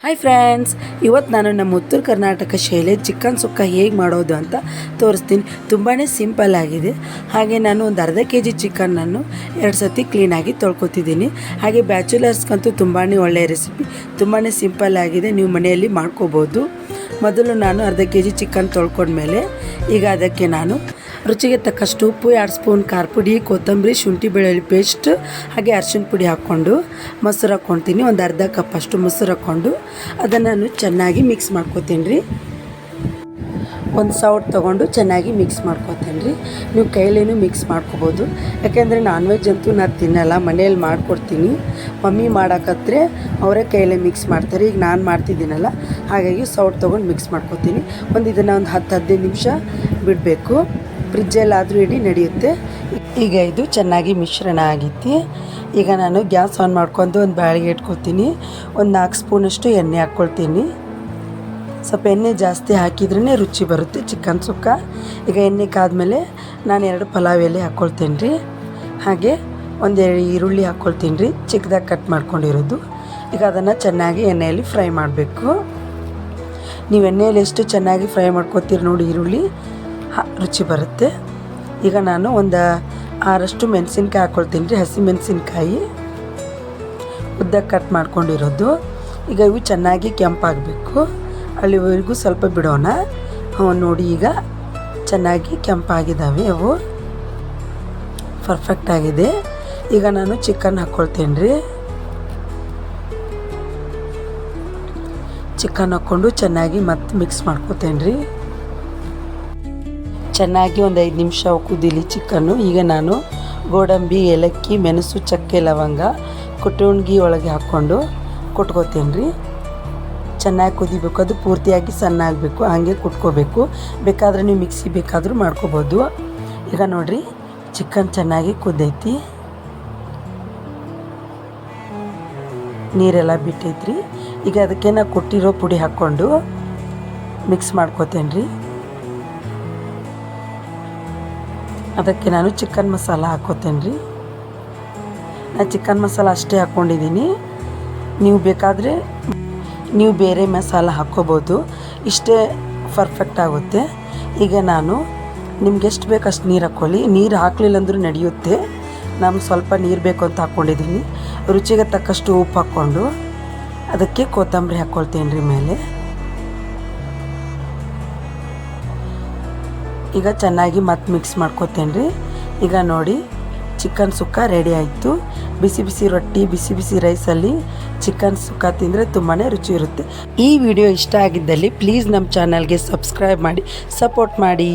Hi friends, ಇವತ್ತು ನಾನು ನಮ್ಮ ಉತ್ತರ ಕರ್ನಾಟಕ ಶೈಲಿ ಚಿಕನ್ ಸುಕ್ಕ ಹೇಗೆ ಮಾಡೋದು ಅಂತ ತೋರಿಸ್ತೀನಿ. ತುಂಬಾ ಸಿಂಪಲ್ ಆಗಿದೆ. ಹಾಗೆ ನಾನು ಒಂದು ಅರ್ಧ ಕೆಜಿ ಚಿಕನ್ನನ್ನು 2 ಸತಿ ಕ್ಲೀನಾಗಿ ತೊಳ್ಕೊತಿದ್ದೀನಿ. ಹಾಗೆ ಬ್ಯಾಚುಲರ್ಸ್ಗಂತೂ ತುಂಬಾ ಒಳ್ಳೆಯ ರೆಸಿಪಿ, ತುಂಬಾ ಸಿಂಪಲ್ ಆಗಿದೆ, ನೀವು ಮನೆಯಲ್ಲಿ ಮಾಡ್ಕೋಬೋದು. ಮೊದಲು ನಾನು ಅರ್ಧ ಕೆಜಿ ಚಿಕನ್ ತೊಳ್ಕೊಂಡ್ಮೇಲೆ ಈಗ ಅದಕ್ಕೆ ನಾನು ರುಚಿಗೆ ತಕ್ಕಷ್ಟು ಉಪ್ಪು, 2 ಸ್ಪೂನ್ ಖಾರ ಪುಡಿ, ಕೊತ್ತಂಬರಿ, ಶುಂಠಿ ಬೆಳ್ಳುಳ್ಳಿ ಪೇಸ್ಟ್, ಹಾಗೆ ಅರಿಶಿನ ಪುಡಿ ಹಾಕ್ಕೊಂಡು ಮೊಸರು ಹಾಕ್ಕೊತೀನಿ. ಒಂದು ಅರ್ಧ ಕಪ್ಪಷ್ಟು ಮೊಸರು ಹಾಕ್ಕೊಂಡು ಅದನ್ನು ನಾನು ಚೆನ್ನಾಗಿ ಮಿಕ್ಸ್ ಮಾಡ್ಕೊತೀನಿ ರೀ. ಒಂದು ಸೌಟ್ ತೊಗೊಂಡು ಚೆನ್ನಾಗಿ ಮಿಕ್ಸ್ ಮಾಡ್ಕೊತೀನಿ ರೀ. ನೀವು ಕೈಲೇನು ಮಿಕ್ಸ್ ಮಾಡ್ಕೋಬೋದು, ಯಾಕೆಂದರೆ ನಾನ್ ವೆಜ್ ಅಂತೂ ನಾನು ತಿನ್ನಲ್ಲ, ಮನೆಯಲ್ಲಿ ಮಾಡಿಕೊಡ್ತೀನಿ. ಮಮ್ಮಿ ಮಾಡೋಕತ್ರೆ ಅವರೇ ಕೈಲೇ ಮಿಕ್ಸ್ ಮಾಡ್ತಾರೆ. ಈಗ ನಾನು ಮಾಡ್ತಿದ್ದೀನಲ್ಲ, ಹಾಗಾಗಿ ಸೌಟ್ ತೊಗೊಂಡು ಮಿಕ್ಸ್ ಮಾಡ್ಕೊತೀನಿ. ಇದನ್ನು ಒಂದು 10-15 ನಿಮಿಷ ಬಿಡಬೇಕು. ಫ್ರಿಜ್ಜಲ್ಲಾದರೂ ಇಡೀ ನಡೆಯುತ್ತೆ. ಈಗ ಇದು ಚೆನ್ನಾಗಿ ಮಿಶ್ರಣ ಆಗೈತಿ. ಈಗ ನಾನು ಗ್ಯಾಸ್ ಆನ್ ಮಾಡ್ಕೊಂಡು ಒಂದು ಬಾಳಿಗೆ ಇಟ್ಕೊತೀನಿ. ಒಂದು 4 ಸ್ಪೂನಷ್ಟು ಎಣ್ಣೆ ಹಾಕ್ಕೊಳ್ತೀನಿ. ಸ್ವಲ್ಪ ಎಣ್ಣೆ ಜಾಸ್ತಿ ಹಾಕಿದ್ರೇ ರುಚಿ ಬರುತ್ತೆ ಚಿಕನ್ ಸುಕ್ಕ. ಈಗ ಎಣ್ಣೆ ಕಾದ್ಮೇಲೆ ನಾನು 2 ಪಲಾವ್ ಎಲೆ ಹಾಕ್ಕೊಳ್ತೀನಿ ರೀ. ಹಾಗೆ 1 ಈರುಳ್ಳಿ ಹಾಕ್ಕೊಳ್ತೀನಿ ರೀ, ಚಿಕ್ಕದಾಗಿ ಕಟ್ ಮಾಡ್ಕೊಂಡಿರೋದು. ಈಗ ಅದನ್ನು ಚೆನ್ನಾಗಿ ಎಣ್ಣೆಯಲ್ಲಿ ಫ್ರೈ ಮಾಡಬೇಕು. ನೀವು ಎಣ್ಣೆಯಲ್ಲಿ ಎಷ್ಟು ಚೆನ್ನಾಗಿ ಫ್ರೈ ಮಾಡ್ಕೊತೀರಿ ನೋಡಿ ಈರುಳ್ಳಿ, ರುಚಿ ಬರುತ್ತೆ. ಈಗ ನಾನು ಒಂದು 6 ಮೆಣಸಿನ್ಕಾಯಿ ಹಾಕ್ಕೊಳ್ತೀನಿ ರೀ, ಹಸಿ ಮೆಣಸಿನ್ಕಾಯಿ ಉದ್ದಕ್ಕೆ ಕಟ್ ಮಾಡ್ಕೊಂಡಿರೋದು. ಈಗ ಇವು ಚೆನ್ನಾಗಿ ಕೆಂಪಾಗಬೇಕು, ಅಲ್ಲಿವರೆಗೂ ಸ್ವಲ್ಪ ಬಿಡೋಣ. ನೋಡಿ ಈಗ ಚೆನ್ನಾಗಿ ಕೆಂಪಾಗಿದ್ದಾವೆ, ಅವು ಪರ್ಫೆಕ್ಟ್ ಆಗಿದೆ. ಈಗ ನಾನು ಚಿಕನ್ ಹಾಕ್ಕೊಳ್ತೀನಿ ರೀ. ಚಿಕನ್ ಹಾಕ್ಕೊಂಡು ಚೆನ್ನಾಗಿ ಮತ್ತೆ ಮಿಕ್ಸ್ ಮಾಡ್ಕೊತೀನಿ ರೀ. ಚೆನ್ನಾಗಿ ಒಂದು 5 ನಿಮಿಷ ಕುದೀಲಿ ಚಿಕನ್ನು. ಈಗ ನಾನು ಗೋಡಂಬಿ, ಏಲಕ್ಕಿ, ಮೆಣಸು, ಚಕ್ಕೆ, ಲವಂಗ ಕುಟ್ಟಿ ಒಳಗೆ ಹಾಕ್ಕೊಂಡು ಕುಟ್ಕೋತೀನಿ ರೀ. ಚೆನ್ನಾಗಿ ಕುದಿಬೇಕು, ಅದು ಪೂರ್ತಿಯಾಗಿ ಸಣ್ಣ ಆಗಬೇಕು, ಹಾಗೆ ಕುಟ್ಕೋಬೇಕು. ಬೇಕಾದರೆ ನೀವು ಮಿಕ್ಸಿ ಬೇಕಾದರೂ ಮಾಡ್ಕೋಬೋದು. ಈಗ ನೋಡಿರಿ ಚಿಕನ್ ಚೆನ್ನಾಗಿ ಕುದ್ದೈತಿ, ನೀರೆಲ್ಲ ಬಿಟ್ಟೈತ್ರಿ. ಈಗ ಅದಕ್ಕೆ ನಾನು ಕೊಟ್ಟಿರೋ ಪುಡಿ ಹಾಕ್ಕೊಂಡು ಮಿಕ್ಸ್ ಮಾಡ್ಕೋತೀನಿ ರೀ. ಅದಕ್ಕೆ ನಾನು ಚಿಕನ್ ಮಸಾಲ ಹಾಕ್ಕೋತೀನಿ ರೀ. ನಾನು ಚಿಕನ್ ಮಸಾಲ ಅಷ್ಟೇ ಹಾಕ್ಕೊಂಡಿದ್ದೀನಿ, ನೀವು ಬೇಕಾದರೆ ನೀವು ಬೇರೆ ಮಸಾಲ ಹಾಕ್ಕೋಬೋದು, ಇಷ್ಟೇ ಪರ್ಫೆಕ್ಟ್ ಆಗುತ್ತೆ. ಈಗ ನಾನು ನಿಮ್ಗೆ ಎಷ್ಟು ಬೇಕು ಅಷ್ಟು ನೀರು ಹಾಕ್ಕೊಳ್ಳಿ. ನೀರು ಹಾಕಲಿಲ್ಲ ಅಂದರೂ ನಡೆಯುತ್ತೆ. ನಮ್ಗೆ ಸ್ವಲ್ಪ ನೀರು ಬೇಕು ಅಂತ ಹಾಕ್ಕೊಂಡಿದ್ದೀನಿ. ರುಚಿಗೆ ತಕ್ಕಷ್ಟು ಉಪ್ಪು ಹಾಕ್ಕೊಂಡು ಅದಕ್ಕೆ ಕೊತ್ತಂಬರಿ ಹಾಕ್ಕೊಳ್ತೀನಿ ರೀ ಮೇಲೆ. ಈಗ ಚೆನ್ನಾಗಿ ಮತ್ತೆ ಮಿಕ್ಸ್ ಮಾಡ್ಕೊತೀನಿ ರೀ. ಈಗ ನೋಡಿ ಚಿಕನ್ ಸುಕ್ಕ ರೆಡಿ ಆಯಿತು. ಬಿಸಿ ಬಿಸಿ ರೊಟ್ಟಿ, ಬಿಸಿ ಬಿಸಿ ರೈಸಲ್ಲಿ ಚಿಕನ್ ಸುಕ್ಕ ತಿಂದರೆ ತುಂಬಾ ರುಚಿ ಇರುತ್ತೆ. ಈ ವಿಡಿಯೋ ಇಷ್ಟ ಆಗಿದ್ದಲ್ಲಿ ಪ್ಲೀಸ್ ನಮ್ಮ ಚಾನಲ್ಗೆ ಸಬ್ಸ್ಕ್ರೈಬ್ ಮಾಡಿ, ಸಪೋರ್ಟ್ ಮಾಡಿ.